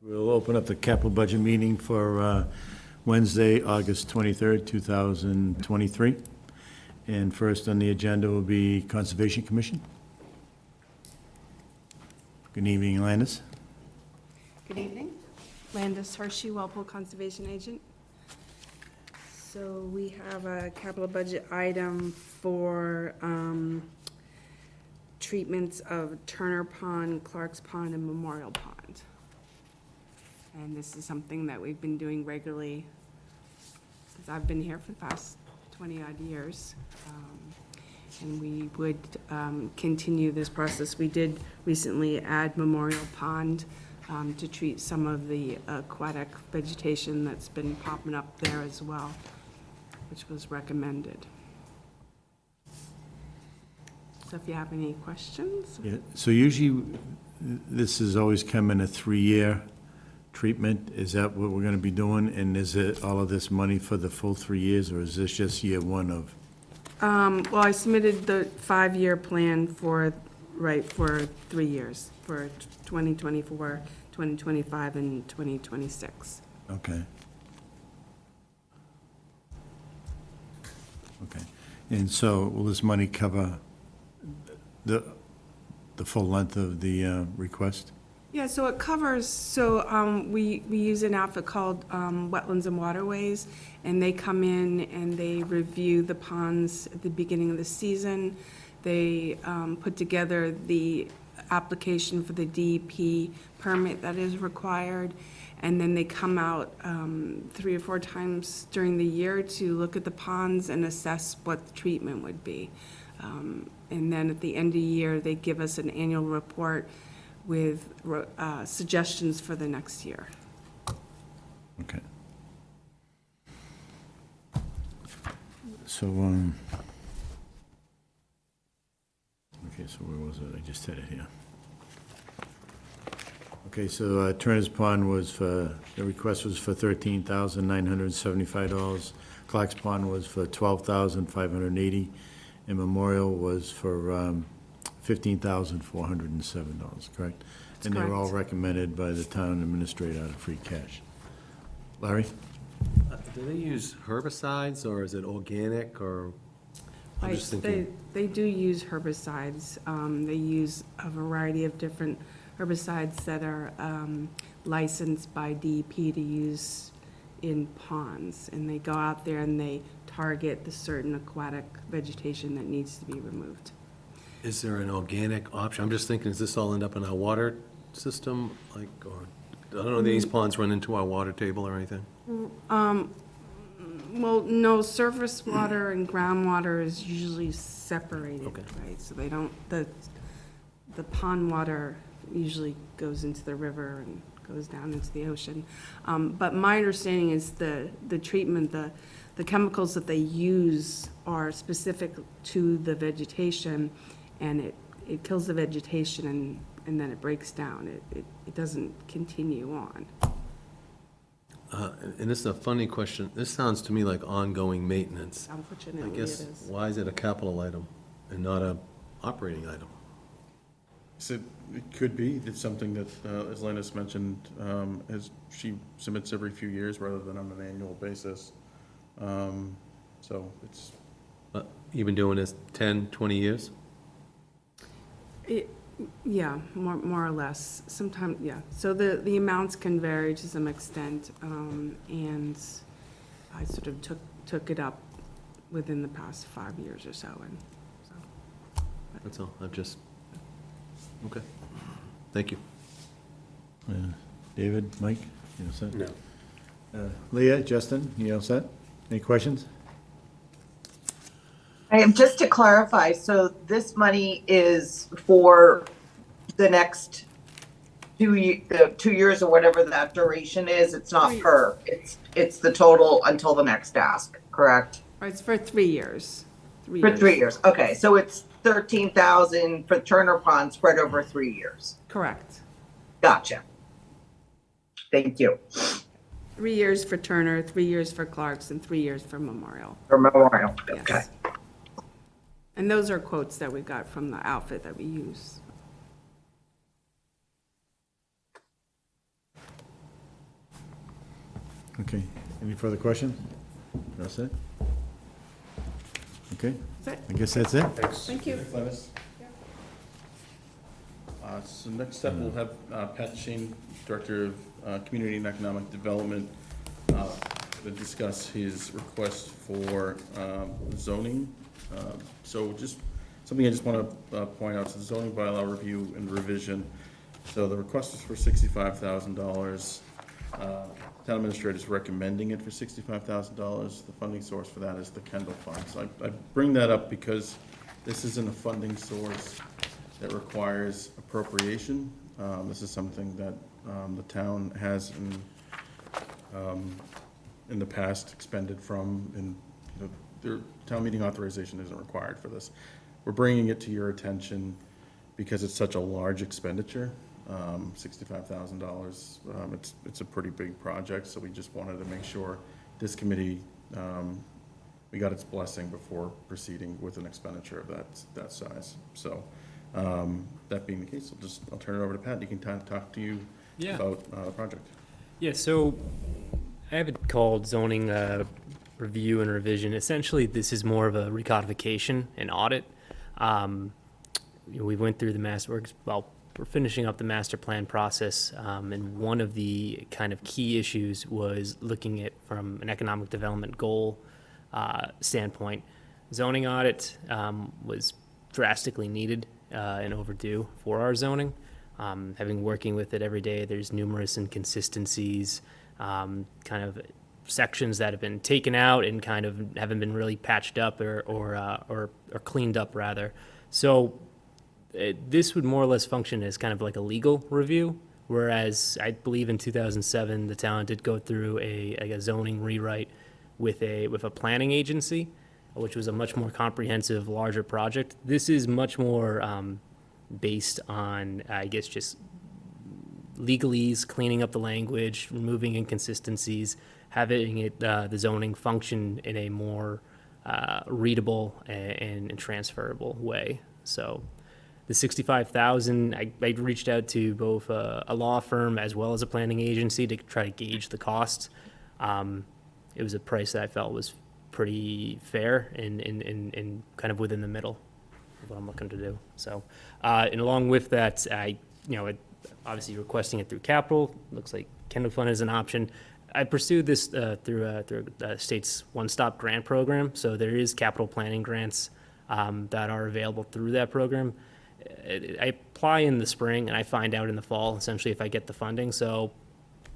We'll open up the capital budget meeting for Wednesday, August 23rd, 2023. And first on the agenda will be Conservation Commission. Good evening, Landis. Good evening. Landis Hershey, Walpole Conservation Agent. So we have a capital budget item for treatments of Turner Pond, Clark's Pond, and Memorial Pond. And this is something that we've been doing regularly since I've been here for the past 20-odd years. And we would continue this process. We did recently add Memorial Pond to treat some of the aquatic vegetation that's been popping up there as well, which was recommended. So if you have any questions? Yeah, so usually this has always come in a 3-year treatment. Is that what we're going to be doing? And is it all of this money for the full 3 years, or is this just year one of? Well, I submitted the 5-year plan for 3 years, for 2024, 2025, and 2026. Okay. Okay. And so will this money cover the full length of the request? Yeah, so it covers, we use an outfit called Wetlands and Waterways, and they come in and they review the ponds at the beginning of the season. They put together the application for the DEP permit that is required, and then they come out 3 or 4 times during the year to look at the ponds and assess what the treatment would be. And then at the end of the year, they give us an annual report with suggestions for the next year. Okay. So, okay, so where was it? I just had it here. Okay, so Turner's Pond was for, the request was for $13,975. Clark's Pond was for $12,580, and Memorial was for $15,407, correct? That's and they were all correct. recommended by the town administrator out of free cash. Larry? Do they use herbicides, or is it organic, or, I'm just Right, thinking, they do use herbicides. They use a variety of different herbicides that are licensed by DEP to use in ponds. And they go out there and they target the certain aquatic vegetation that needs to be removed. is there an organic option? I'm just thinking, does this all end up in our water system, like, or, I don't know, these ponds run into our water table or anything? Well, no, surface water and groundwater is usually separated, Okay. right? So they don't, the pond water usually goes into the river and goes down into the ocean. But my understanding is the treatment, the chemicals that they use are specific to the vegetation, and it kills the vegetation and then it breaks down. It doesn't continue on. And this is a funny question. This sounds to me like ongoing maintenance. I Unfortunately, it guess, is. why is it a capital item and not a operating item? So it could be, it's something that, as Landis mentioned, as she submits every few years rather than on an annual basis. So it's, You've been doing this 10, 20 years? Yeah, more or less. Sometimes, yeah. So the amounts can vary to some extent, and I sort of took it up within the past 5 years or so, and so. That's all. I've just, okay. Thank you. David, Mike, you all set? No. Leah, Justin, you all set? Any questions? Just to clarify, so this money is for the next 2 years or whatever that duration is. It's not per. It's the total until the next ask, correct? Right, it's for 3 years. For 3 years. Okay, so it's 13,000 for Turner Pond spread over 3 years. Correct. Gotcha. Thank you. 3 years for Turner, 3 years for Clark's, and 3 years for Memorial. For Memorial. Okay. Yes. And those are quotes that we got from the outfit that we use. Okay, any further questions? That's it? Okay, That's it. I guess that's it. Thank you. Thanks, Linus. So next up, we'll have Pat Shane, Director of Community and Economic Development, to discuss his request for zoning. So just, something I just want to point out, so the zoning bylaw review and revision. So the request is for $65,000. Town administrator is recommending it for $65,000. The funding source for that is the Kendall Fund. So I bring that up because this isn't a funding source that requires appropriation. This is something that the town has in the past expended from, and their town meeting authorization isn't required for this. We're bringing it to your attention because it's such a large expenditure, $65,000. It's a pretty big project, so we just wanted to make sure this committee, we got its blessing before proceeding with an expenditure of that size. So, that being the case, I'll turn it over to Pat. You can talk to you Yeah. about the project. Yeah, so I have it called zoning review and revision. Essentially, this is more of a recodification and audit. We went through the we're finishing up the master plan process, and one of the kind of key issues was looking at from an economic development goal standpoint. Zoning audit was drastically needed and overdue for our zoning. Having working with it every day, there's numerous inconsistencies, kind of sections that have been taken out and kind of haven't been really patched up or cleaned up rather. So this would more or less function as kind of like a legal review, whereas I believe in 2007 the town did go through a zoning rewrite with a planning agency, which was a much more comprehensive, larger project. This is much more based on, I guess, just legalese, cleaning up the language, removing inconsistencies, having it the zoning function in a more readable and transferable way. So the 65,000, I reached out to both a law firm as well as a planning agency to try to gauge the cost. It was a price that I felt was pretty fair and kind of within the middle of what I'm looking to do. So, and along with that, obviously requesting it through capital, looks like Kendall Fund is an option. I pursued this through the state's one-stop grant program. So there is capital planning grants that are available through that program. I apply in the spring and I find out in the fall, essentially, if I get the funding. So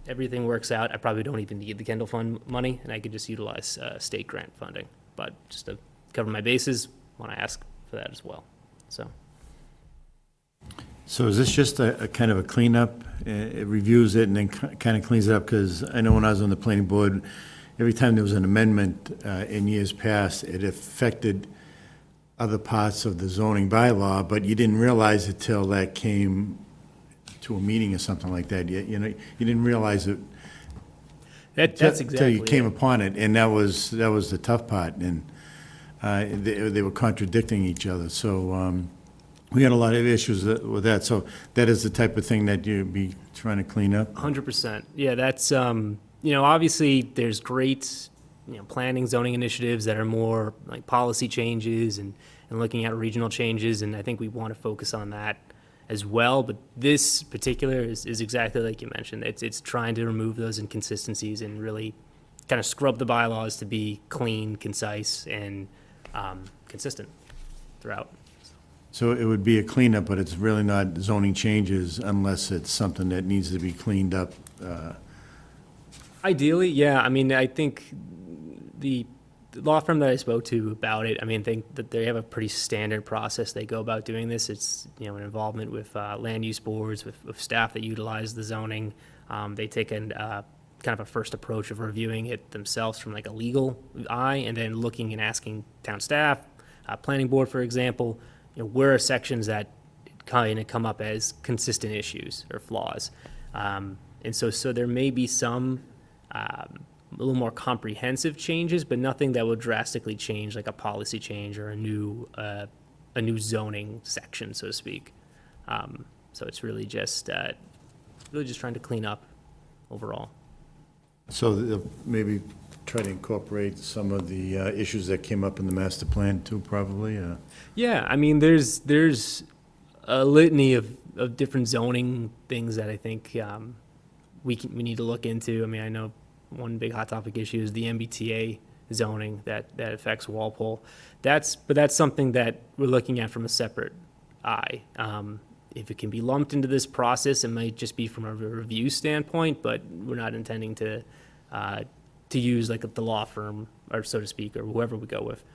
everything works out. I probably don't even need the Kendall Fund money, and I could just utilize state grant funding. But just to cover my bases, want to ask for that as well. So is this just a kind of a cleanup? It reviews it and then kind of cleans it up? Because I know when I was on the planning board, every time there was an amendment in years past, it affected other parts of the zoning bylaw, but you didn't realize it till that came to a meeting or something like that. You didn't realize it That's exactly till you came it. upon it, and that was the tough part, and they were contradicting each other. So we had a lot of issues with that. So that is the type of thing that you'd be trying to clean up. 100%. Yeah, that's obviously there's great planning zoning initiatives that are more like policy changes and looking at regional changes, and I think we want to focus on that as well. But this particular is exactly like you mentioned. It's trying to remove those inconsistencies and really kind of scrub the bylaws to be clean, concise, and consistent throughout. So it would be a cleanup, but it's really not zoning changes unless it's something that needs to be cleaned up. Ideally, yeah. I mean, I think the law firm that I spoke to about it, think that they have a pretty standard process they go about doing this. It's, an involvement with land use boards, with staff that utilize the zoning. They take kind of a first approach of reviewing it themselves from like a legal eye, and then looking and asking town staff, planning board, for example, where are sections that kind of come up as consistent issues or flaws. And so there may be some a little more comprehensive changes, but nothing that would drastically change like a policy change or a new zoning section, so to speak. So it's really just trying to clean up overall. So they'll maybe try to incorporate some of the issues that came up in the master plan too, probably? Yeah, I mean, there's a litany of different zoning things that I think we need to look into. I mean, I know one big hot topic issue is the MBTA zoning that affects Walpole. But that's something that we're looking at from a separate eye. If it can be lumped into this process, it might just be from a review standpoint, but we're not intending to use like the law firm, or so to speak, or whoever we go with,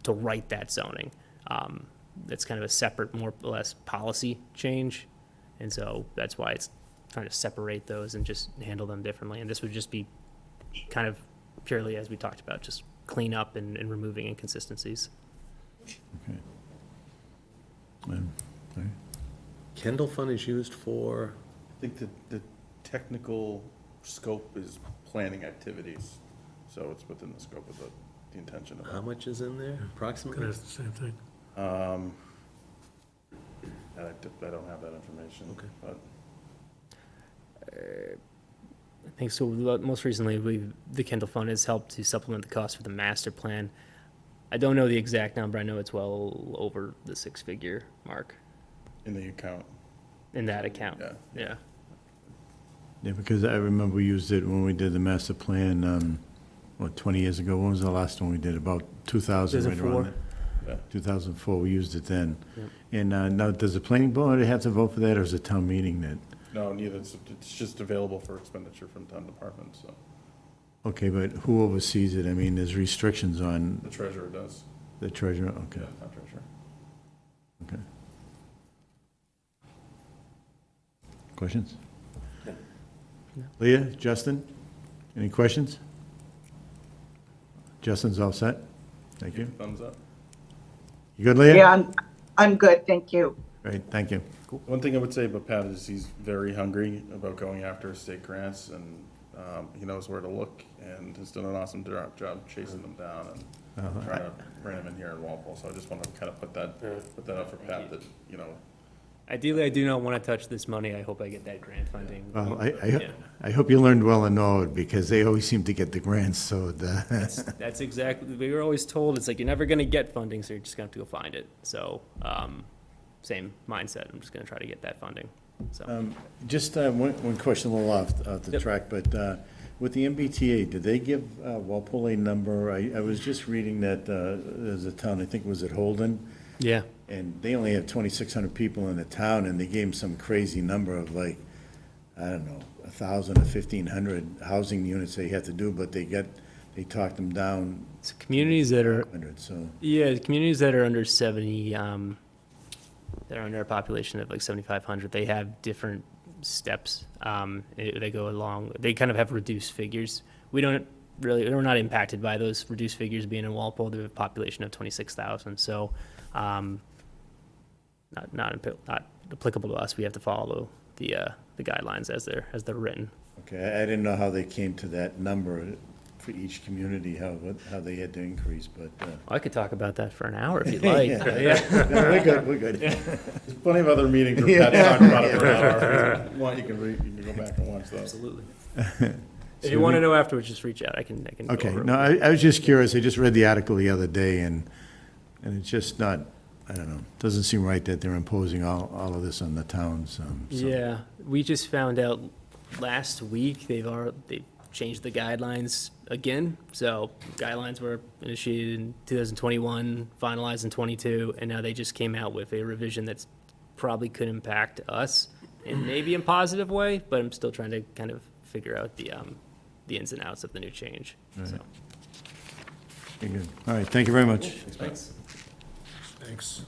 to write that zoning. That's kind of a separate, more or less policy change. And so that's why it's trying to separate those and just handle them differently. And this would just be kind of purely, as we talked about, just clean up and removing inconsistencies. Okay. All right. Kendall Fund is used for, I think that the technical scope is planning activities, so it's within the scope of the intention of how it. much is in there approximately? Kind of the same thing. And I don't have that information. Okay. But I think so. Most recently, the Kendall Fund has helped to supplement the cost for the master plan. I don't know the exact number. I know it's well over the six-figure mark in the account, in that account. yeah. Yeah. Yeah, because I remember we used it when we did the master plan, 20 years ago? When was the last one we did? About 2000, right around 2004. there. Yeah. 2004, we used it then. Yep. And now, does the planning board have to vote for that, or is it town meeting that? No, neither, it's just available for expenditure from town departments, so Okay, but who oversees it? I mean, there's restrictions the on treasurer does, the treasurer, okay, yeah, town treasurer. okay. Questions? No. Leah, Justin, any questions? Justin's all set? Thank you. Thumbs up. You good, Leah? Yeah, I'm good, thank you. Great, thank you. One thing I would say about Pat is he's very hungry about going after state grants, and he knows where to look, and has done an awesome job chasing them down and trying to bring them in here in Walpole. So I just want to kind of put that up for Pat, that, you know, Ideally, I do not want to touch this money. I hope I get that grant funding. Well, Yeah. I hope you learned well in Norwood, because they always seem to get the grants, so That's exactly, we were always told, it's like, you're never going to get funding, so you're just going to have to go find it. So, same mindset. I'm just going to try to get that funding. So, Just one question, a little off the Yep. track, but with the MBTA, did they give Walpole a number? I was just reading that there's a town, I think it was at Holden, yeah. and they only have 2,600 people in the town, and they gave them some crazy number of like, I don't know, 1,000 or 1,500 housing units they had to do, but they talked them down So communities that are, 100, so. yeah, communities that are under 70, that are under a population of like 7,500, they have different steps. They go along, they kind of have reduced figures. We're not impacted by those reduced figures being in Walpole. They have a population of 26,000, so not applicable to us. We have to follow the guidelines as they're written. Okay, I didn't know how they came to that number for each community, how they had to increase, but. I could talk about that for an hour if you'd like. Yeah. Yeah. No, we're good. there's plenty of other meetings where Pat talked about it for an hour. If you want, you can go back and watch those. Absolutely. If you want to know afterwards, just reach out. I can go Okay, over it. no, I was just curious, I just read the article the other day, and it's just not, I don't know, doesn't seem right that they're imposing all of this on the towns, so. Yeah, we just found out last week they've changed the guidelines again. So guidelines were initiated in 2021, finalized in 22, and now they just came out with a revision that's probably could impact us in maybe a positive way, but I'm still trying to kind of figure out the ins and outs of the new change. So, Very good. All right, thank you very much. thanks. Thanks.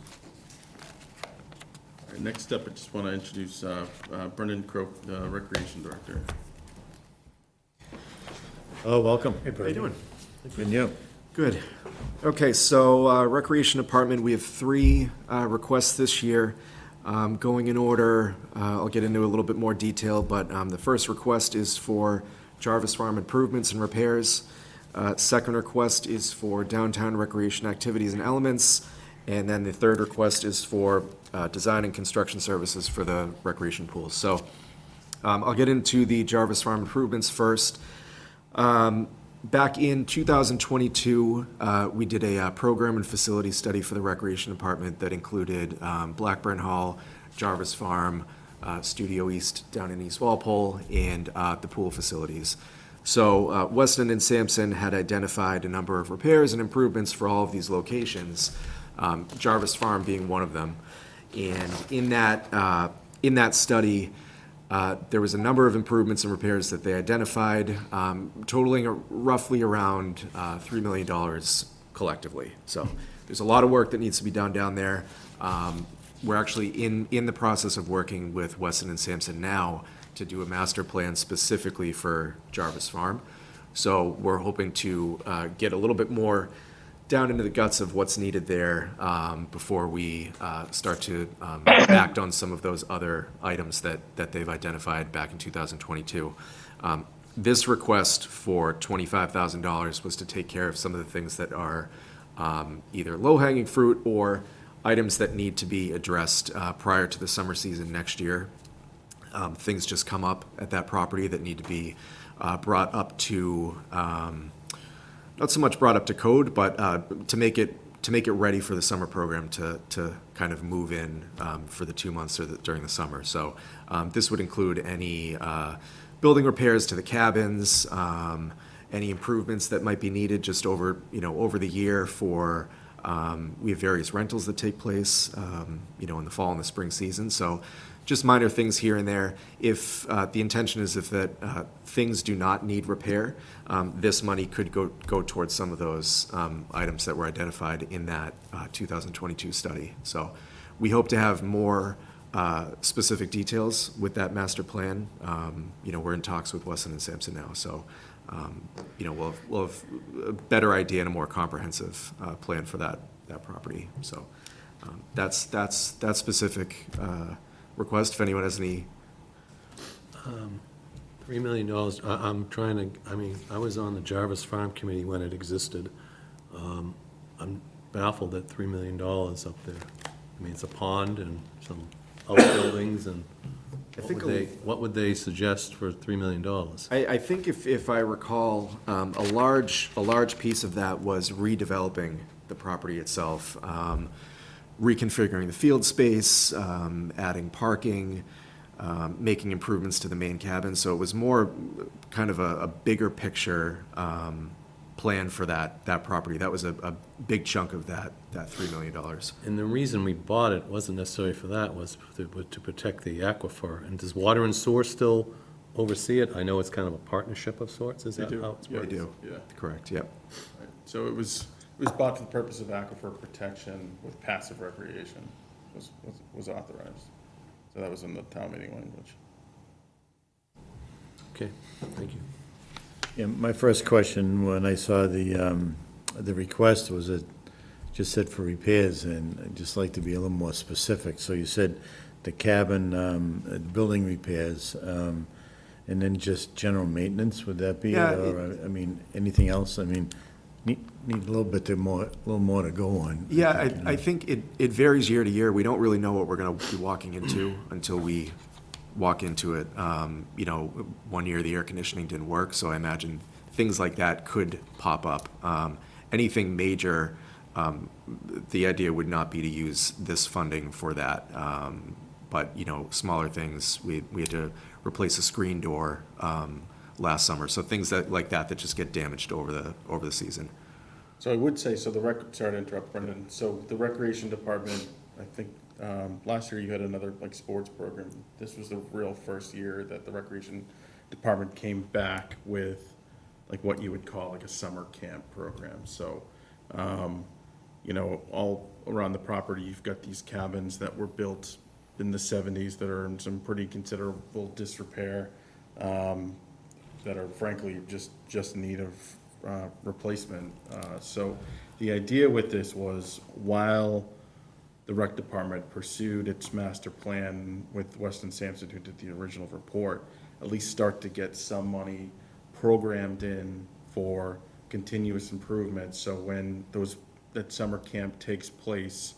All right, next up, I just want to introduce Brendan Crope, the Recreation Director. Oh, welcome. How you doing? And you? Good. Okay, so Recreation Department, we have three requests this year. Going in order, I'll get into a little bit more detail, but the first request is for Jarvis Farm improvements and repairs. Second request is for downtown recreation activities and elements. And then the third request is for design and construction services for the recreation pools. So I'll get into the Jarvis Farm improvements first. Back in 2022, we did a program and facility study for the Recreation Department that included Blackburn Hall, Jarvis Farm, Studio East down in East Walpole, and the pool facilities. So Weston and Sampson had identified a number of repairs and improvements for all of these locations, Jarvis Farm being one of them. And in that study, there was a number of improvements and repairs that they identified, totaling roughly around $3 million collectively. So there's a lot of work that needs to be done down there. We're actually in the process of working with Weston and Sampson now to do a master plan specifically for Jarvis Farm. So we're hoping to get a little bit more down into the guts of what's needed there before we start to act on some of those other items that they've identified back in 2022. This request for $25,000 was to take care of some of the things that are either low-hanging fruit or items that need to be addressed prior to the summer season next year. Things just come up at that property that need to be brought up to, not so much brought up to code, but to make it ready for the summer program to kind of move in for the 2 months during the summer. So this would include any building repairs to the cabins, any improvements that might be needed just over the year for, we have various rentals that take place, in the fall and the spring season. So just minor things here and there. If the intention is if that things do not need repair, this money could go towards some of those items that were identified in that 2022 study. So we hope to have more specific details with that master plan. We're in talks with Weston and Sampson now, so we'll have a better idea and a more comprehensive plan for that property. So that's that specific request. If anyone has any. $3 million, I'm trying to, I was on the Jarvis Farm Committee when it existed. I'm baffled at $3 million up there. It's a pond and some outbuildings, and what would they suggest for $3 million? I think if I recall, a large piece of that was redeveloping the property itself, reconfiguring the field space, adding parking, making improvements to the main cabin. So it was more kind of a bigger picture plan for that property. That was a big chunk of that $3 million. And the reason we bought it wasn't necessarily for that, was to protect the aquifer. And does Water and Sewer still oversee it? I know it's kind of a partnership of sorts, is They that do. how it's Yeah. worked? They do. Yeah. Correct, yep. Right. So it was bought for the purpose of aquifer protection with passive recreation was authorized. So that was in the town meeting language. Okay, thank you. Yeah, my first question when I saw the request was it just said for repairs, and I'd just like to be a little more specific. So you said the cabin, the building repairs, and then just general maintenance, would that be? Yeah, Or, anything else? Need a little more to go on. Yeah, I think it varies year to year. We don't really know what we're going to be walking into until we walk into it. 1 year the air conditioning didn't work, so I imagine things like that could pop up. Anything major, the idea would not be to use this funding for that. But smaller things, we had to replace a screen door last summer. So things like that just get damaged over the season. So I would say, sorry to interrupt, Brendan. So the Recreation Department, I think, last year you had another sports program. This was the real first year that the Recreation Department came back with what you would call a summer camp program. So, all around the property, you've got these cabins that were built in the 70s that are in some pretty considerable disrepair, that are frankly just in need of replacement. So the idea with this was, while the rec department pursued its master plan with Weston Sampson, who did the original report, at least start to get some money programmed in for continuous improvement. So when that summer camp takes place,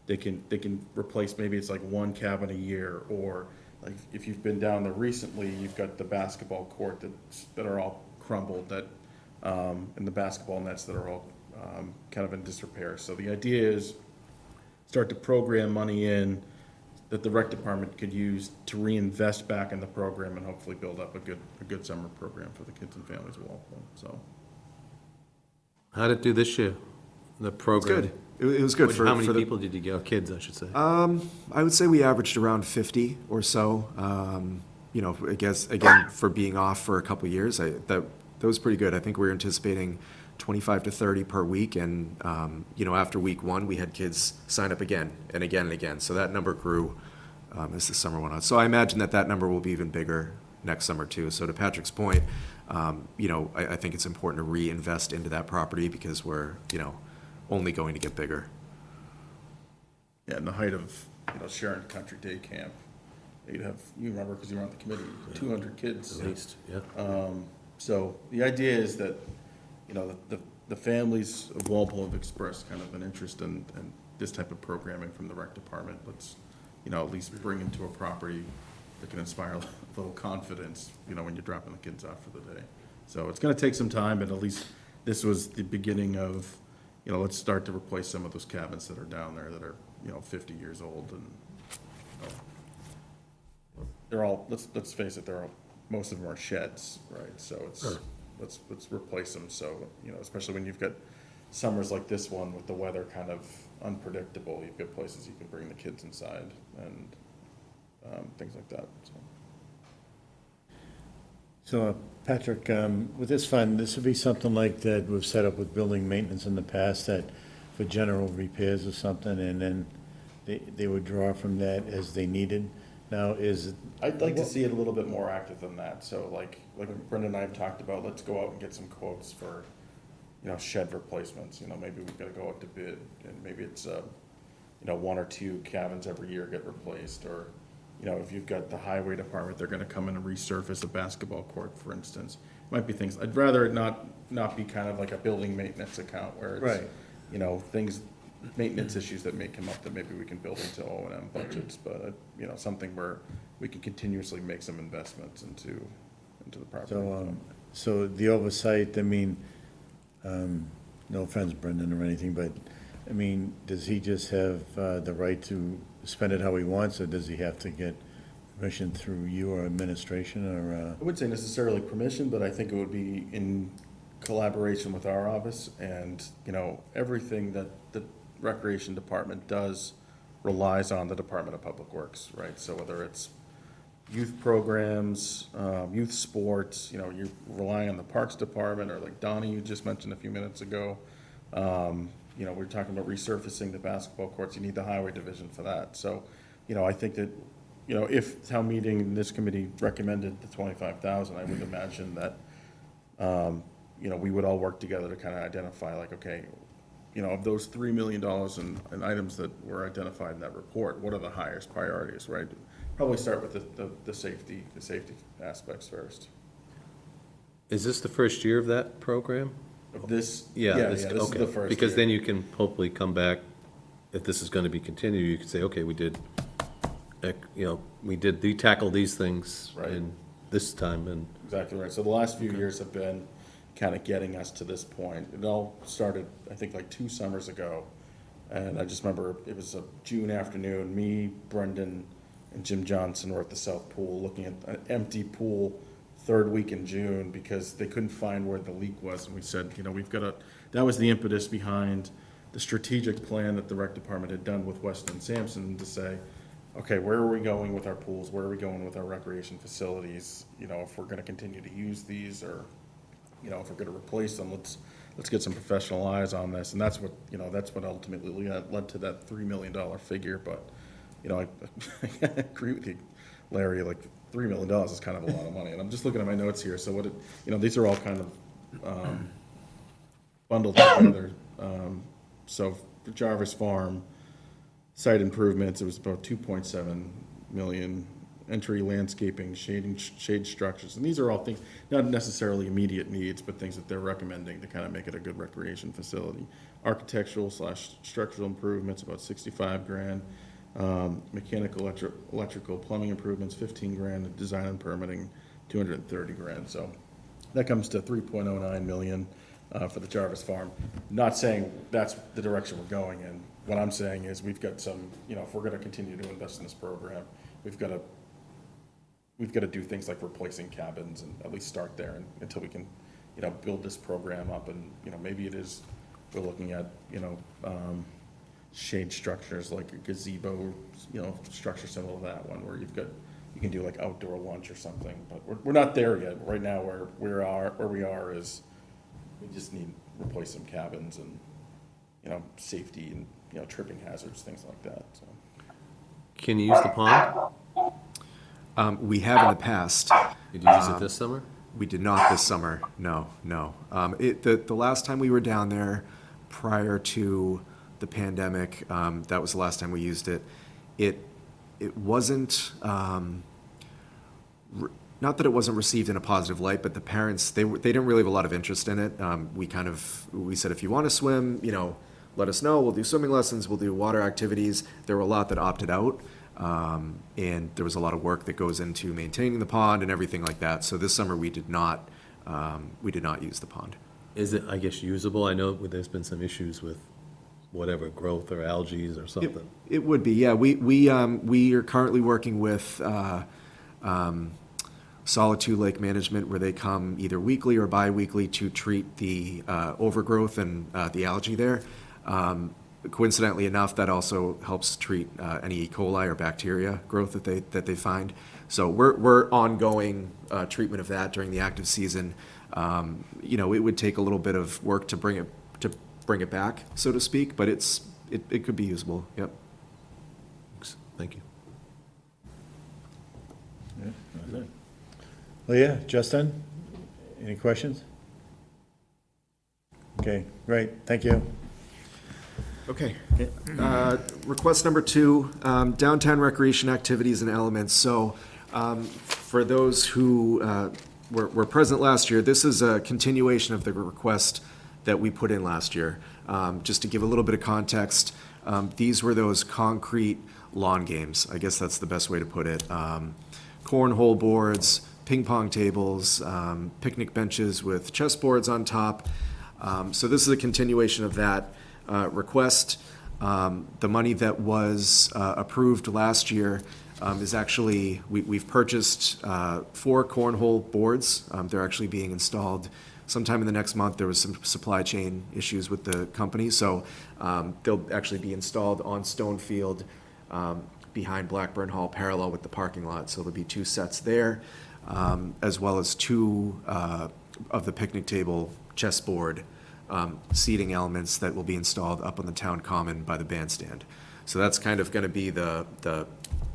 they can replace, maybe it's one cabin a year, or if you've been down there recently, you've got the basketball court that are all crumbled, that, and the basketball nets that are all kind of in disrepair. So the idea is start to program money in that the rec department could use to reinvest back in the program and hopefully build up a good summer program for the kids and families of Walpole, so. How'd it do this year, the program? Good. It was good for How many for the- people did you get, or kids, I should say? I would say we averaged around 50 or so. You know, I guess, again, for being off for a couple of years, that was pretty good. I think we were anticipating 25 to 30 per week, and, you know, after week one, we had kids sign up again and again and again. So that number grew as the summer went on. So I imagine that number will be even bigger next summer, too. So to Patrick's point, you know, I think it's important to reinvest into that property because we're, you know, only going to get bigger. Yeah, in the height of, Sharon Country Day Camp, you'd have, you remember, because you were on the committee, 200 kids. At least, yeah. So the idea is that, the families of Walpole have expressed kind of an interest in this type of programming from the rec department. Let's, at least bring them to a property that can inspire a little confidence, when you're dropping the kids off for the day. So it's gonna take some time, but at least this was the beginning of, let's start to replace some of those cabins that are down there that are, 50 years old and, they're all, let's face it, most of them are sheds, right? So it's, Sure. let's replace them, so, especially when you've got summers like this one with the weather kind of unpredictable, you've got places you can bring the kids inside and, things like that, so. So, Patrick, with this fund, this would be something like that we've set up with building maintenance in the past, that for general repairs or something, and then they would draw from that as they needed. Now, I'd like to see it a little bit more active than that, so like Brenda and I have talked about, let's go out and get some quotes for, shed replacements, maybe we've gotta go out to bid, and maybe it's, one or two cabins every year get replaced, or, if you've got the highway department, they're gonna come in and resurface a basketball court, for instance. Might be things, I'd rather it not be kind of like a building maintenance account where it's, Right. things, maintenance issues that may come up that maybe we can build into O&M budgets, but, something where we can continuously make some investments into the property. so the oversight, I mean, no offense, Brendan, or anything, but, I mean, does he just have the right to spend it how he wants, or does he have to get permission through you or administration, or? I wouldn't say necessarily permission, but I think it would be in collaboration with our office, and, everything that the Recreation Department does relies on the Department of Public Works, right? So whether it's youth programs, youth sports, you're relying on the Parks Department, or like Donnie, you just mentioned a few minutes ago. We're talking about resurfacing the basketball courts, you need the Highway Division for that. So, I think that, if town meeting and this committee recommended the 25,000, I would imagine that, we would all work together to kind of identify, like, okay, of those $3 million in items that were identified in that report, what are the highest priorities, right? Probably start with the safety aspects first. Is this the first year of that program? Of this, This this is okay. the first Because year. then you can hopefully come back, if this is gonna be continued, you can say, okay, we tackled these things Right. in this time, and Exactly right. So the last few years have been kind of getting us to this point. It all started, I think, like 2 summers ago. And I just remember it was a June afternoon, me, Brendan, and Jim Johnson were at the South Pool looking at an empty pool 3rd week in June because they couldn't find where the leak was. And we said, that was the impetus behind the strategic plan that the rec department had done with Weston Sampson to say, okay, where are we going with our pools? Where are we going with our recreation facilities? If we're gonna continue to use these, or, if we're gonna replace them, let's get some professional eyes on this. And that's what ultimately led to that $3 million figure. But, I agree with you, Larry, like $3 million is kind of a lot of money. And I'm just looking at my notes here. So these are all kind of, bundled together. So for Jarvis Farm, site improvements, it was about 2.7 million. Entry landscaping, shade structures, and these are all things, not necessarily immediate needs, but things that they're recommending to kind of make it a good recreation facility. Architectural/structural improvements, about 65 grand. Mechanical, electrical, plumbing improvements, 15 grand. And design and permitting, 230 grand. So, That comes to 3.09 million for the Jarvis Farm. Not saying that's the direction we're going in. What I'm saying is we've got some, if we're gonna continue to invest in this program, we've gotta do things like replacing cabins and at least start there until we can, build this program up. And, maybe it is, we're looking at, shade structures like a gazebo, structure similar to that one where you can do like outdoor lunch or something. But we're not there yet. Right now, where we are is we just need to replace some cabins and, safety and, tripping hazards, things like that, so. Can you use the pond? We have in the past. Did you use it this summer? We did not this summer, no. The last time we were down there prior to the pandemic, that was the last time we used it. It wasn't, not that it wasn't received in a positive light, but the parents, they didn't really have a lot of interest in it. We said, if you want to swim, let us know, we'll do swimming lessons, we'll do water activities. There were a lot that opted out. And there was a lot of work that goes into maintaining the pond and everything like that. So this summer we did not use the pond. Is it, I guess, usable? I know there's been some issues with whatever, growth or algae or something. It would be, yeah. We are currently working with Solitude Lake Management, where they come either weekly or bi-weekly to treat the overgrowth and the algae there. Coincidentally enough, that also helps treat any E. coli or bacteria growth that they find. So we're ongoing treatment of that during the active season. It would take a little bit of work to bring it back, so to speak, but it could be usable. Yep. Thank you. Yeah, that's it. Leah, Justin, any questions? Okay, great, thank you. Okay. Request number 2, downtown recreation activities and elements. So for those who were present last year, this is a continuation of the request that we put in last year. Just to give a little bit of context, these were those concrete lawn games. I guess that's the best way to put it. Cornhole boards, ping pong tables, picnic benches with chessboards on top. So this is a continuation of that request. The money that was approved last year is actually, we've purchased 4 cornhole boards. They're actually being installed sometime in the next month. There was some supply chain issues with the company, so they'll actually be installed on Stonefield behind Blackburn Hall, parallel with the parking lot. So there'll be 2 sets there, as well as 2 of the picnic table chessboard seating elements that will be installed up on the town common by the bandstand. So that's kind of going to be the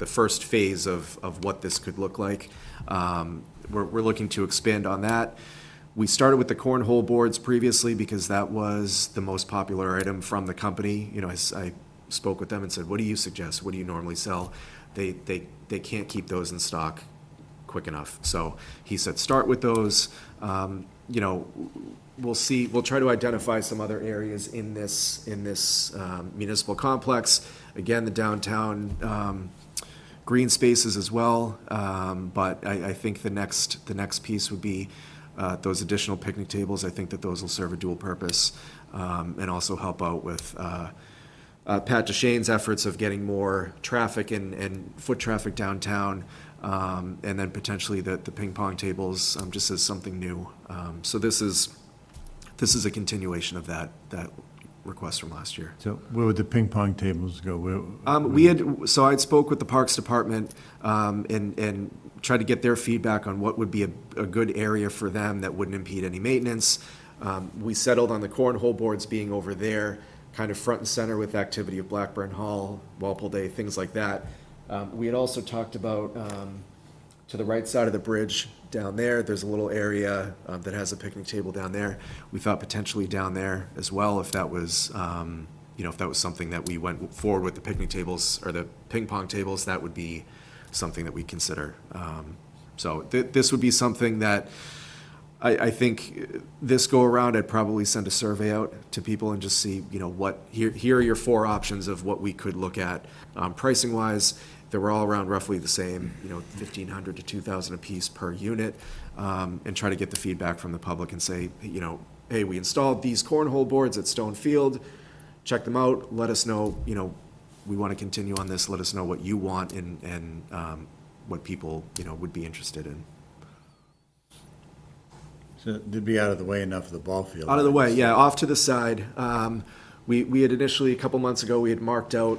first phase of what this could look like. We're looking to expand on that. We started with the cornhole boards previously because that was the most popular item from the company. I spoke with them and said, what do you suggest? What do you normally sell? They can't keep those in stock quick enough. So he said, start with those. We'll see. We'll try to identify some other areas in this municipal complex. Again, the downtown green spaces as well. But I think the next piece would be those additional picnic tables. I think that those will serve a dual purpose and also help out with Pat DeShane's efforts of getting more traffic and foot traffic downtown. And then potentially the ping pong tables just as something new. So this is a continuation of that request from last year. So where would the ping pong tables go? So I spoke with the Parks Department and tried to get their feedback on what would be a good area for them that wouldn't impede any maintenance. We settled on the cornhole boards being over there, kind of front and center with activity of Blackburn Hall, Walpole Day, things like that. We had also talked about to the right side of the bridge down there, there's a little area that has a picnic table down there. We thought potentially down there as well, if that was, if that was something that we went forward with the picnic tables or the ping pong tables, that would be something that we consider. So this would be something that I think this go around, I'd probably send a survey out to people and just see, here are your 4 options of what we could look at pricing wise. They were all around roughly the same, 1,500 to 2,000 apiece per unit, and try to get the feedback from the public and say, hey, we installed these cornhole boards at Stone Field, check them out, let us know, we want to continue on this, let us know what you want and what people, would be interested in. So they'd be out of the way enough of the ball field. Out of the way, yeah, off to the side. We had initially, a couple months ago, we had marked out,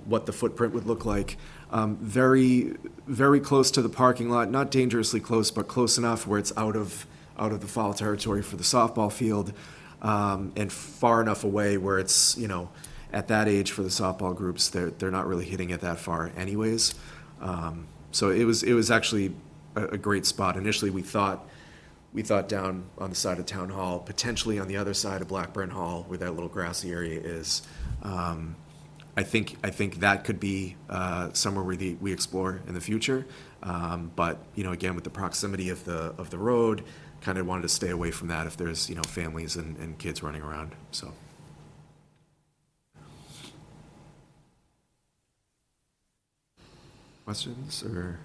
what the footprint would look like. Very, very close to the parking lot, not dangerously close, but close enough where it's out of the foul territory for the softball field, and far enough away where it's, at that age for the softball groups, they're not really hitting it that far anyways. So it was actually a great spot. Initially, we thought down on the side of Town Hall, potentially on the other side of Blackburn Hall, where that little grassy area is. I think that could be somewhere we explore in the future. But again, with the proximity of the road, kind of wanted to stay away from that if there's families and kids running around. So. Questions or?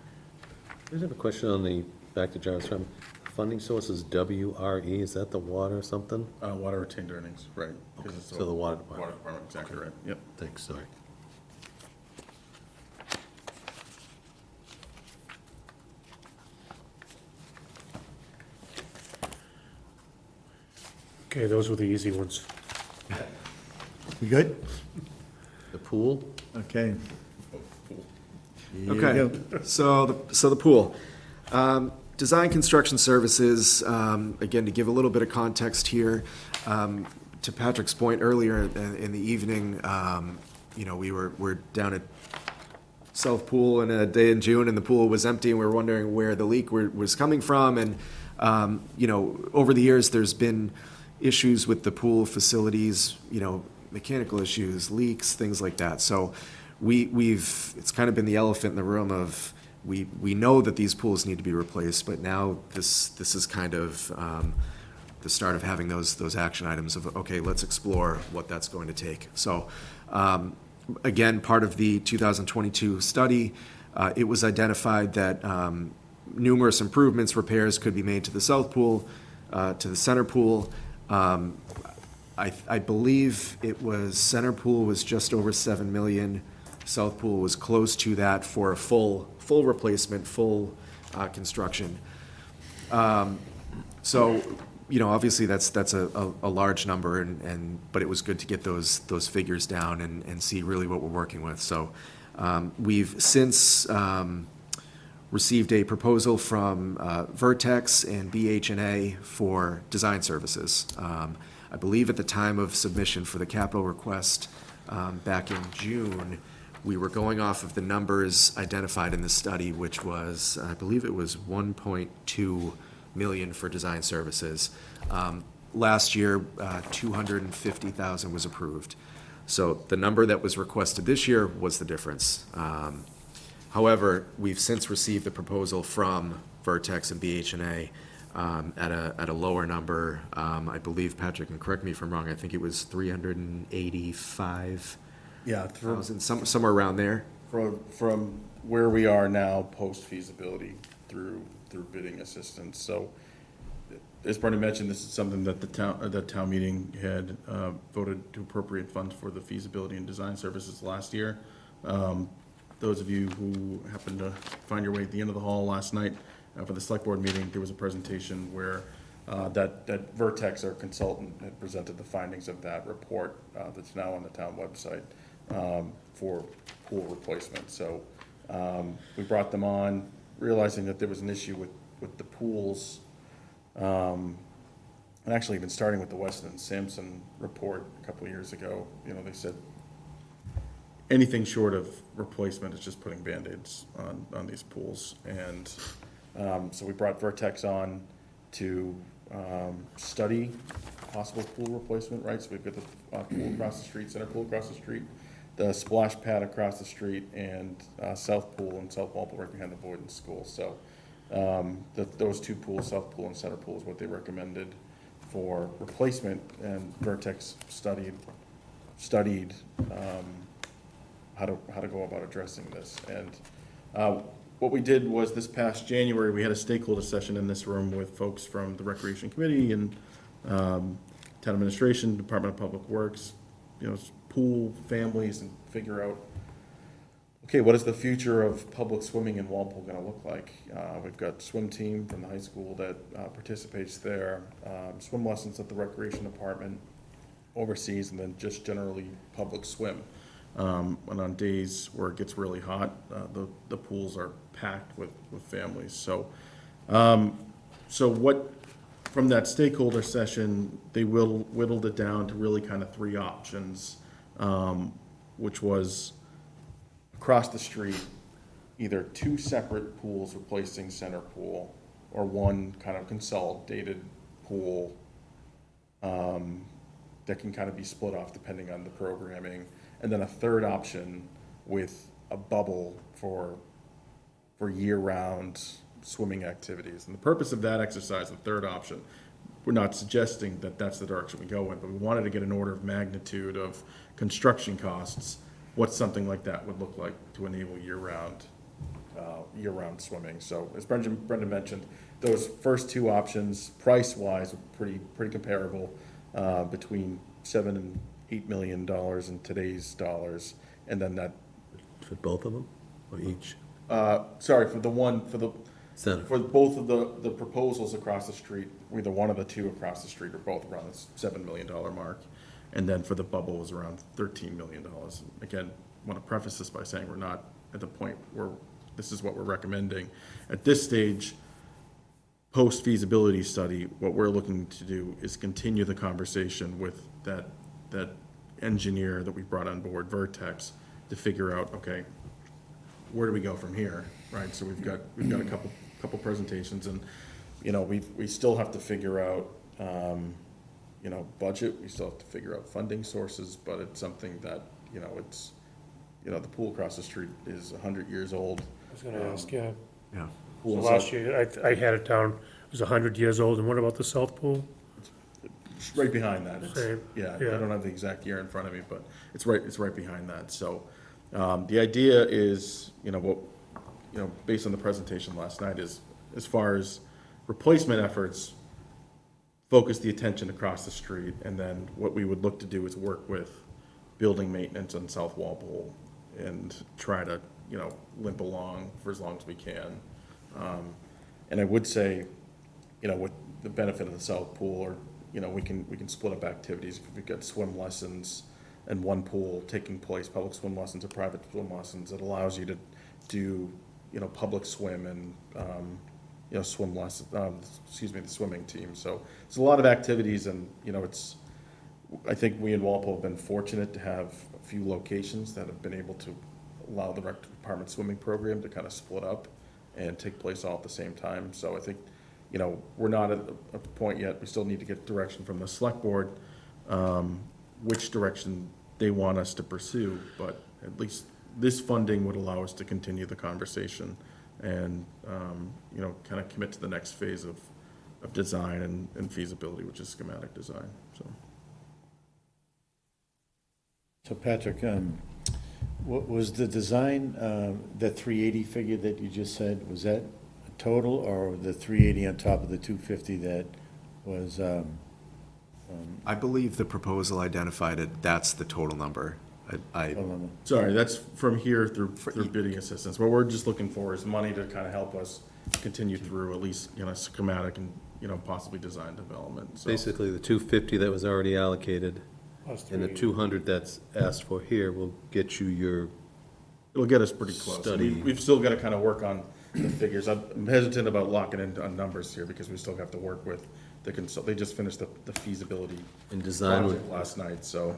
I just have a question on back to Jarvis Farm. Funding source is WRE, is that the water or something? Water retained earnings, right. 'Cause it's So the water department. Water department, exactly right, yep. Thanks, sorry. Okay, those were the easy ones. You good? The pool? Okay. Here you Okay, go. so the pool. Design construction services, again, to give a little bit of context here, to Patrick's point earlier in the evening, we're down at South Pool in a day in June, and the pool was empty, and we were wondering where the leak was coming from, and, over the years, there's been issues with the pool facilities, mechanical issues, leaks, things like that. So it's kind of been the elephant in the room of, we know that these pools need to be replaced, but now this is kind of the start of having those action items of, okay, let's explore what that's going to take. So, again, part of the 2022 study, it was identified that numerous improvements, repairs could be made to the south pool, to the center pool. I believe center pool was just over 7 million. South Pool was close to that for a full replacement, full construction. So, obviously that's a large number, but it was good to get those figures down and see really what we're working with. So, we've since received a proposal from Vertex and BH&A for design services. I believe at the time of submission for the capital request back in June, we were going off of the numbers identified in the study, which was, I believe it was 1.2 million for design services. Last year, 250,000 was approved. So the number that was requested this year was the difference. However, we've since received the proposal from Vertex and BH&A at a lower number. I believe, Patrick, and correct me if I'm wrong, I think it was 385,000, Yeah, somewhere around there. from where we are now, post-feasibility through bidding assistance. So, as Bernie mentioned, this is something that the town meeting had voted to appropriate funds for the feasibility and design services last year. Those of you who happened to find your way at the end of the hall last night for the select board meeting, there was a presentation where that Vertex, our consultant, had presented the findings of that report that's now on the town website for pool replacement. So we brought them on, realizing that there was an issue with the pools, and actually even starting with the Weston and Sampson report a couple of years ago. They said anything short of replacement is just putting Band-Aids on these pools. And so we brought Vertex on to study possible pool replacement, right? So we've got the pool across the street, center pool across the street, the splash pad across the street, and South Pool and South Walpole right behind the Boyden School. So those two pools, South Pool and Center Pool, is what they recommended for replacement. And Vertex studied how to go about addressing this. And what we did was this past January, we had a stakeholder session in this room with folks from the Recreation Committee and Town Administration, Department of Public Works, pool families, and figure out, okay, what is the future of public swimming in Walpole going to look like? We've got swim team from the high school that participates there, swim lessons that the Recreation Department overseas, and then just generally public swim. And on days where it gets really hot, the pools are packed with families. So, from that stakeholder session, they whittled it down to really kind of three options, which was across the street, either two separate pools replacing center pool, or one kind of consolidated pool that can kind of be split off depending on the programming, and then a third option with a bubble for year-round swimming activities. And the purpose of that exercise, the third option, we're not suggesting that that's the direction we go in, but we wanted to get an order of magnitude of construction costs, what something like that would look like to enable year-round swimming. So as Brendan mentioned, those first two options, price-wise, are pretty comparable, between $7 and $8 million in today's dollars, and then that. For both of them, or each? Sorry, for Center. for both of the proposals across the street, either one of the two across the street or both around the $7 million mark. And then for the bubble was around $13 million. Again, I want to preface this by saying we're not at the point where this is what we're recommending. At this stage, post-feasibility study, what we're looking to do is continue the conversation with that engineer that we brought on board, Vertex, to figure out, okay, where do we go from here, right? So we've got a couple presentations, and we still have to figure out budget. We still have to figure out funding sources, but it's something that it's the pool across the street is 100 years old. I was gonna ask, yeah. Yeah. So Pool's last up year, I had it down, it was 100 years old, and what about the South Pool? right behind that. It's- Same, Yeah, yeah. I don't have the exact year in front of me, but it's right behind that. So the idea is, based on the presentation last night, is as far as replacement efforts, focus the attention across the street, and then what we would look to do is work with building maintenance on South Walpole and try to, limp along for as long as we can. And I would say, with the benefit of the South Pool, or, we can split up activities. If we've got swim lessons and one pool taking place, public swim lessons or private swim lessons, it allows you to do, public swim and, swim lessons, the swimming team. So it's a lot of activities, and, I think we in Walpole have been fortunate to have a few locations that have been able to allow the rec department swimming program to kind of split up and take place all at the same time. So I think, we're not at a point yet. We still need to get direction from the select board, which direction they want us to pursue, but at least this funding would allow us to continue the conversation and, kind of commit to the next phase of design and feasibility, which is schematic design, so. So Patrick, what was the design, that 380 figure that you just said, was that a total, or the 380 on top of the 250 that was, I believe the proposal identified it, that's the total number. Sorry, that's from here through bidding assistance. What we're just looking for is money to kind of help us continue through at least, schematic and, possibly design development, so. Basically, the 250 that was already allocated Plus and the 380. 200 that's asked for here will get you your, It'll get us pretty close. Study. We've still got to kind of work on the figures. I'm hesitant about locking in on numbers here because we still have to work with they just finished the feasibility and design would, project last night, so,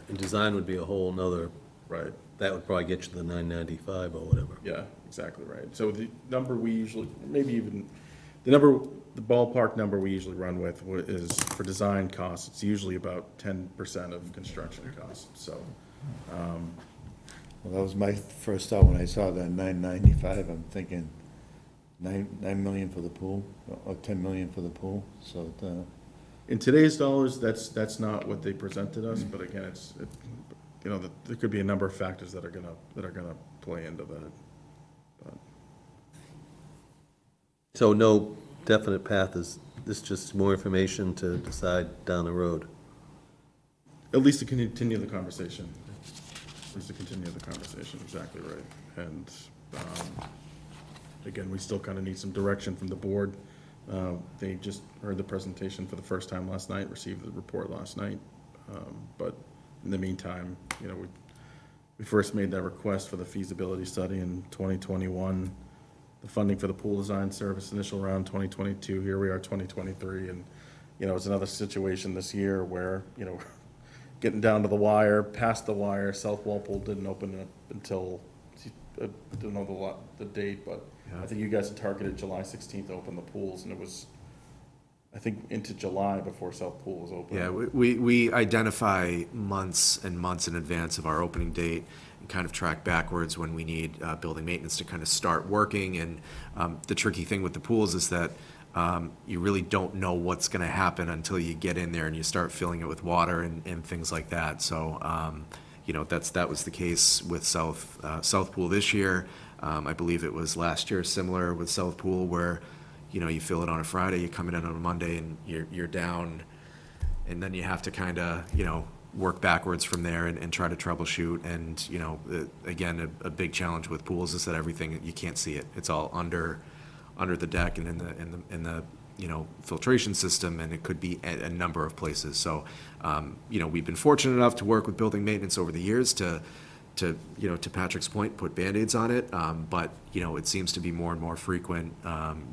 and design would be a whole nother, right. that would probably get you the 995 or whatever. Yeah, exactly right. So the number we usually, maybe even, the ballpark number we usually run with is for design costs, it's usually about 10% of construction costs, so. well, that was my first thought when I saw that 995, I'm thinking 9 million for the pool, or 10 million for the pool, so, In today's dollars, that's not what they presented us, but again, you know, there could be a number of factors that are gonna play into that. So no definite path, is this just more information to decide down the road? At least to continue the conversation. At least to continue the conversation, exactly right. And, again, we still kind of need some direction from the board. They just heard the presentation for the first time last night, received the report last night. But in the meantime, you know, we first made that request for the feasibility study in 2021. The funding for the pool design service, initial round 2022, here we are 2023. And, you know, it's another situation this year where, you know, getting down to the wire, past the wire, South Walpole didn't open up until, I don't know the date, but I think you guys had targeted July 16th to open the pools, and it was, I think, into July before South Pool was open. Yeah, we identify months and months in advance of our opening date and kind of track backwards when we need building maintenance to kind of start working. And the tricky thing with the pools is that you really don't know what's going to happen until you get in there and you start filling it with water and things like that. So, you know, that was the case with South Pool this year. I believe it was last year similar with South Pool, where, you know, you fill it on a Friday, you come in on a Monday, and you're down, and then you have to kind of, you know, work backwards from there and try to troubleshoot. And, you know, again, a big challenge with pools is that everything, you can't see it. It's all under the deck and in the you know, filtration system, and it could be a number of places. So, you know, we've been fortunate enough to work with building maintenance over the years to you know, to Patrick's point, put Band-Aids on it. But, you know, it seems to be more and more frequent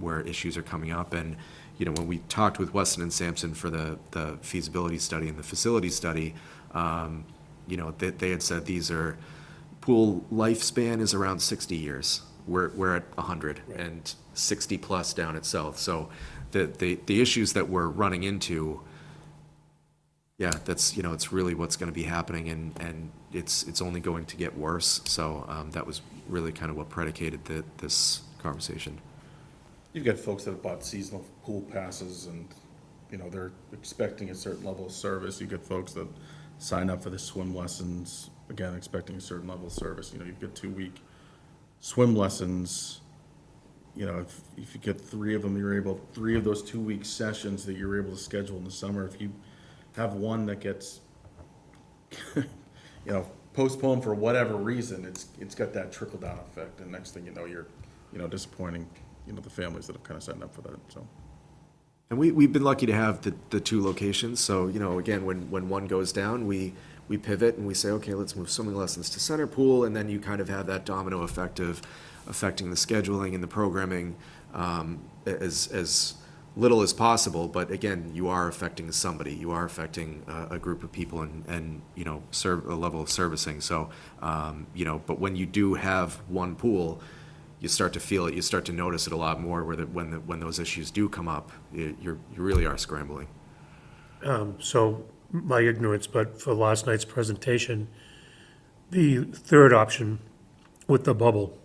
where issues are coming up. And, you know, when we talked with Weston and Sampson for the feasibility study and the facility study, you know, they had said pool lifespan is around 60 years. We're at 100 and 60 plus down at South. So the issues that we're running into, yeah, that's, you know, it's really what's going to be happening, and it's only going to get worse. So that was really kind of what predicated this conversation. You've got folks that have bought seasonal pool passes and, you know, they're expecting a certain level of service. You've got folks that sign up for the swim lessons, again, expecting a certain level of service. You know, you've got 2-week swim lessons. You know, if you get 3 of them, 3 of those 2-week sessions that you're able to schedule in the summer. If you have one that gets, you know, postponed for whatever reason, it's got that trickle down effect. And next thing you know, you're, you know, disappointing, you know, the families that have kind of signed up for that, so. And we've been lucky to have the 2 locations. So, you know, again, when one goes down, we pivot and we say, okay, let's move swimming lessons to center pool. And then you kind of have that domino effect of affecting the scheduling and the programming as little as possible. But again, you are affecting somebody. You are affecting a group of people and you know, a level of servicing. So, you know, but when you do have one pool, you start to feel it. You start to notice it a lot more. When those issues do come up, you really are scrambling. So, my ignorance, but for last night's presentation, the third option with the bubble,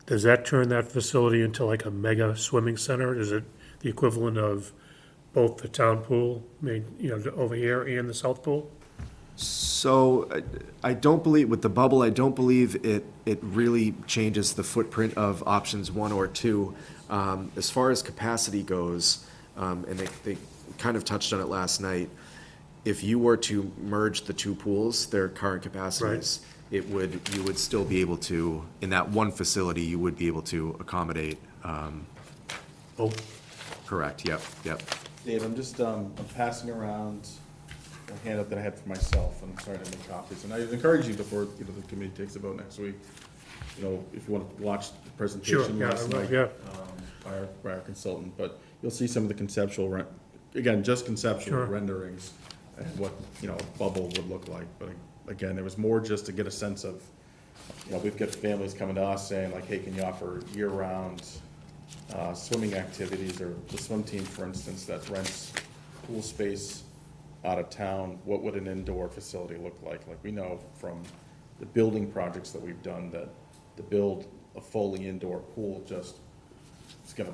does that turn that facility into like a mega swimming center? Is it the equivalent of both the town pool, you know, over here, and the south pool? So I don't believe, with the bubble, I don't believe it really changes the footprint of options 1 or 2. As far as capacity goes, and they kind of touched on it last night, if you were to merge the 2 pools, their current capacities, you would still be able to, in that one facility, you would be able to accommodate. Oh, Correct, yep. Dave, I'm just, I'm passing around a handout that I had for myself, and I'm sorry to make copies. And I encourage you before, you know, the committee takes a vote next week, you know, if you want to watch the sure, presentation yeah, last night. yeah. By our consultant, but you'll see some of the conceptual, again, just conceptual Sure. renderings and what, you know, a bubble would look like. But again, it was more just to get a sense of, you know, we've got families coming to us saying like, hey, can you offer year-round swimming activities, or the swim team, for instance, that rents pool space out of town, what would an indoor facility look like? Like, we know from the building projects that we've done that to build a fully indoor pool just, it's gonna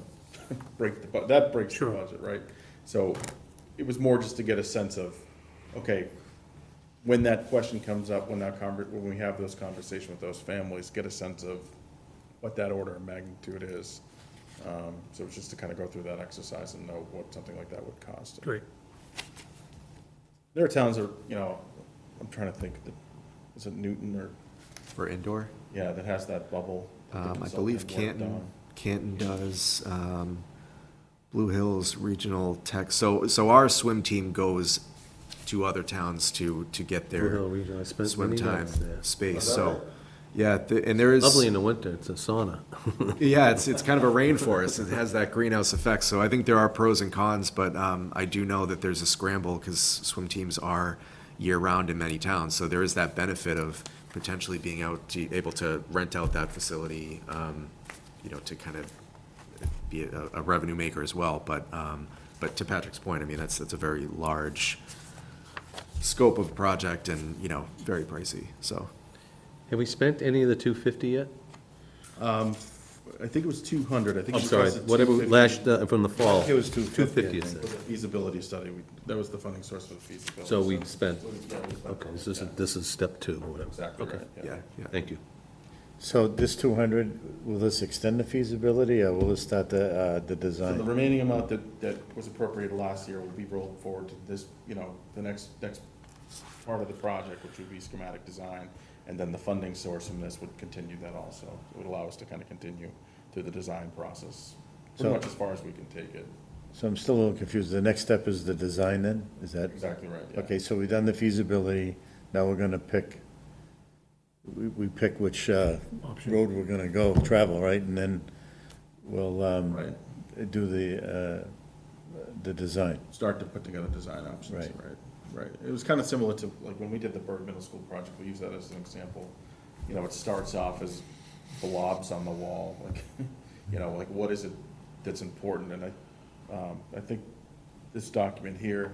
breaks Sure. the budget, right? So it was more just to get a sense of, okay, when that question comes up, when we have those conversations with those families, get a sense of what that order of magnitude is. So it's just to kind of go through that exercise and know what something like that would cost. Great. There are towns that, I'm trying to think, is it Newton or, For indoor? yeah, that has that bubble? that the I consultant believe worked Canton, on. Canton does, Blue Hills Regional Tech. So our swim team goes to other towns to get Blue their Hill Regional, I spent swim many time nights there. space, so, yeah, and there is. Lovely in the winter, it's a sauna. Yeah, it's kind of a rainforest. It has that greenhouse effect. So I think there are pros and cons, but I do know that there's a scramble because swim teams are year-round in many towns. So there is that benefit of potentially being able to rent out that facility, to kind of be a revenue maker as well. But to Patrick's point, I mean, that's a very large scope of project and, very pricey, so. Have we spent any of the 250 yet? I think it was 200, I think. I'm we sorry, requested whatever, 250. from the fall. It was 250, 250 I it think. For said. the feasibility study, that was the funding source for the feasibility. So we spent, Yeah, we spent okay, those, this is step 2, or whatever. Exactly Okay, right, Yeah. thank you. So this 200, will this extend the feasibility, or will it start the So the design? remaining amount that was appropriated last year will be rolled forward to this, the next part of the project, which would be schematic design, and then the funding source from this would continue that also. It would allow us to kind of continue through the design process, pretty So- much as far as we can take it. So I'm still a little confused. The next step is the design then? Is that? Exactly right, yeah. Okay, so we've done the feasibility, now we're gonna pick, we pick which road we're gonna go, travel, right? And then we'll Right. do the design. Start to put together design options, Right. right. It was kind of similar to, like, when we did the Berg Middle School project, we use that as an example. It starts off as blobs on the wall, like, like, what is it that's important? And I think this document here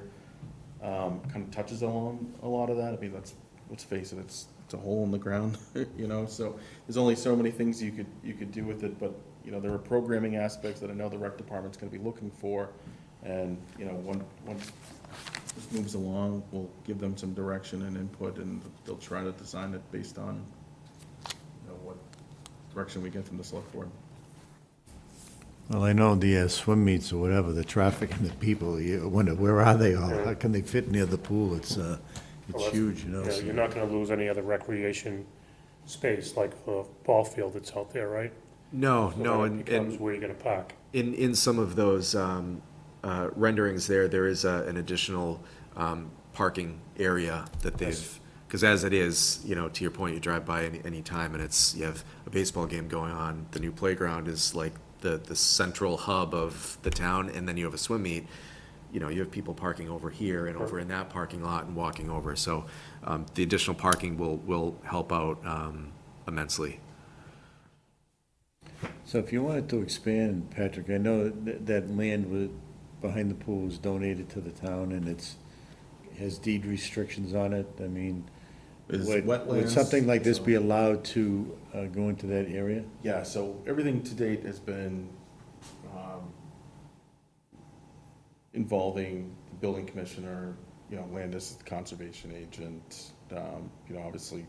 kind of touches on a lot of that. I mean, let's face it, it's a hole in the ground, so there's only so many things you could do with it, but, there are programming aspects that I know the rec department's gonna be looking for, and, once this moves along, we'll give them some direction and input, and they'll try to design it based on, what direction we get from the select board. Well, I know the swim meets or whatever, the traffic and the people, you wonder, where are they all? How can they fit near the pool? It's huge, so- You're not gonna lose any other recreation space like the ball field that's out there, right? No, So no, then it and becomes where you're gonna park. in some of those renderings there is an additional parking area that they've, because as it is, to your point, you drive by any time and you have a baseball game going on, the new playground is like the central hub of the town, and then you have a swim meet, you have people parking over here and over in that parking lot and walking over, so the additional parking will help out immensely. So if you wanted to expand, Patrick, I know that land behind the pool was donated to the town, and has deed restrictions on it. I mean, Is would wetlands, something like this be so- allowed to go into that area? Yeah, so everything to date has been involving the building commissioner, Landis, the conservation agent, obviously,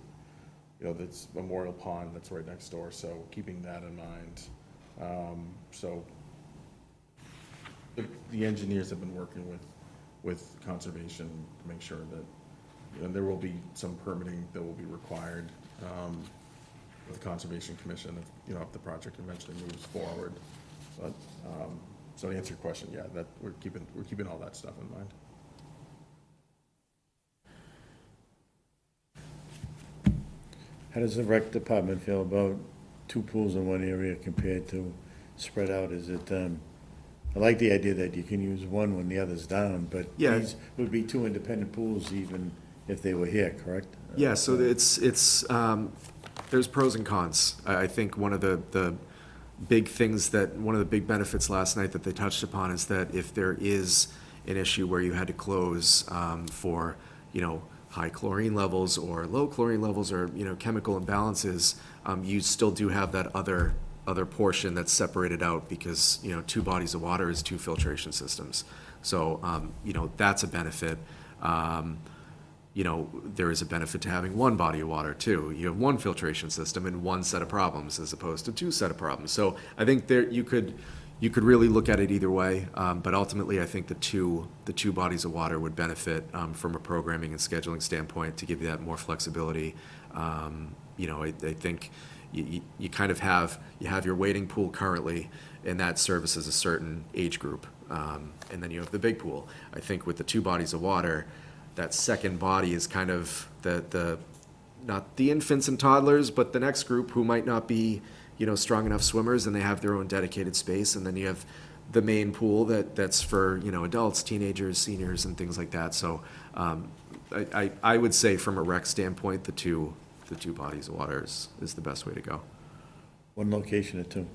that's Memorial Pond that's right next door, so keeping that in mind. So the engineers have been working with conservation to make sure that, there will be some permitting that will be required with the Conservation Commission if the project eventually moves forward. But, so to answer your question, yeah, that, we're keeping all that stuff in mind. How does the rec department feel about two pools in one area compared to spread out? Is it, I like the idea that you can use one when the other's down, but Yeah. these would be two independent pools even if they were here, correct? Yeah, so it's, there's pros and cons. I think one of the big things one of the big benefits last night that they touched upon is that if there is an issue where you had to close for, high chlorine levels or low chlorine levels or, chemical imbalances, you still do have that other portion that's separated out because, two bodies of water is two filtration systems. So, that's a benefit. you know, there is a benefit to having one body of water too. You have one filtration system and one set of problems as opposed to two set of problems. So I think there, you could really look at it either way, but ultimately, I think the two bodies of water would benefit from a programming and scheduling standpoint to give you that more flexibility. You know, I think you kind of have your wading pool currently, and that services a certain age group, and then you have the big pool. I think with the two bodies of water, that second body is kind of the not the infants and toddlers, but the next group who might not be, you know, strong enough swimmers, and they have their own dedicated space. And then you have the main pool that's for, you know, adults, teenagers, seniors, and things like that. So I would say from a rec standpoint, the two bodies of water is the best way to go. One location or two?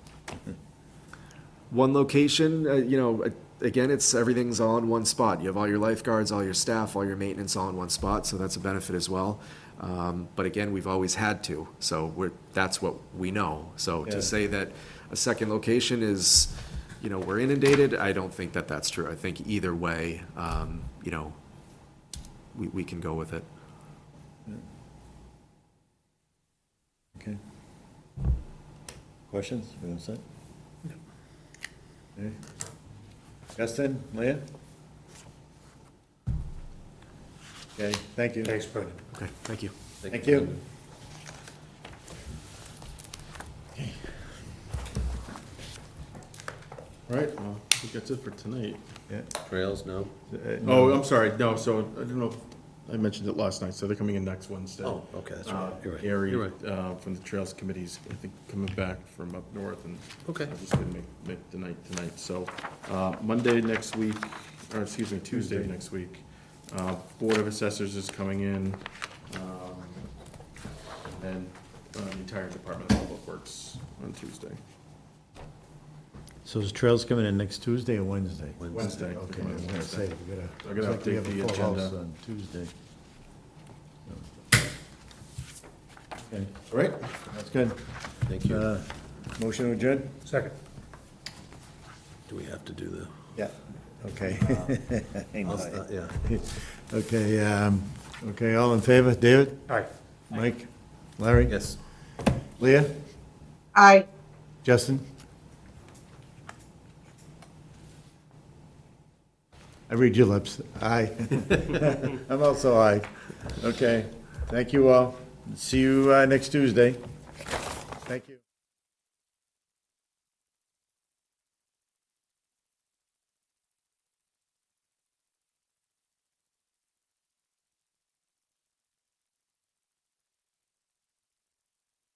One location, you know, again, everything's all in one spot. You have all your lifeguards, all your staff, all your maintenance all in one spot, so that's a benefit as well. But again, we've always had to, so that's what we know. So Yeah. to say that a second location is, you know, we're inundated, I don't think that that's true. I think either way, you know, we can go with it. Okay. Questions? We all set? Okay. Justin, Leah? Okay, thank you. Thanks, Brendan. Okay, thank you. Thank you. All right, well, I think that's it for tonight. Yeah. Trails, no? Oh, I'm sorry, no, so, I don't know, if I mentioned it last night, so they're coming in next Wednesday. Oh, okay, that's right, you're right. Gary, You're right. from the Trails Committees, I think, coming back from up north, and Okay. I just couldn't make the night tonight, so, Monday next week, or excuse me, Tuesday next week, Board of Assessors is coming in, and then, the entire Department of Public Works on Tuesday. So is Trails coming in next Tuesday or Wednesday? Wednesday. Okay, I was gonna say, we gotta. I'm gonna looks like we update have a the full house agenda. On Tuesday. Okay, All right? that's good. Thank you. Motion to adjourn? Second. Do we have to do the? Yeah. Okay. Yeah. Okay, okay, all in favor? David? Aye. Mike? Larry? Yes. Leah? Aye. Justin? I read your lips. Aye. I'm also aye. Okay, thank you all. See you next Tuesday. Thank you.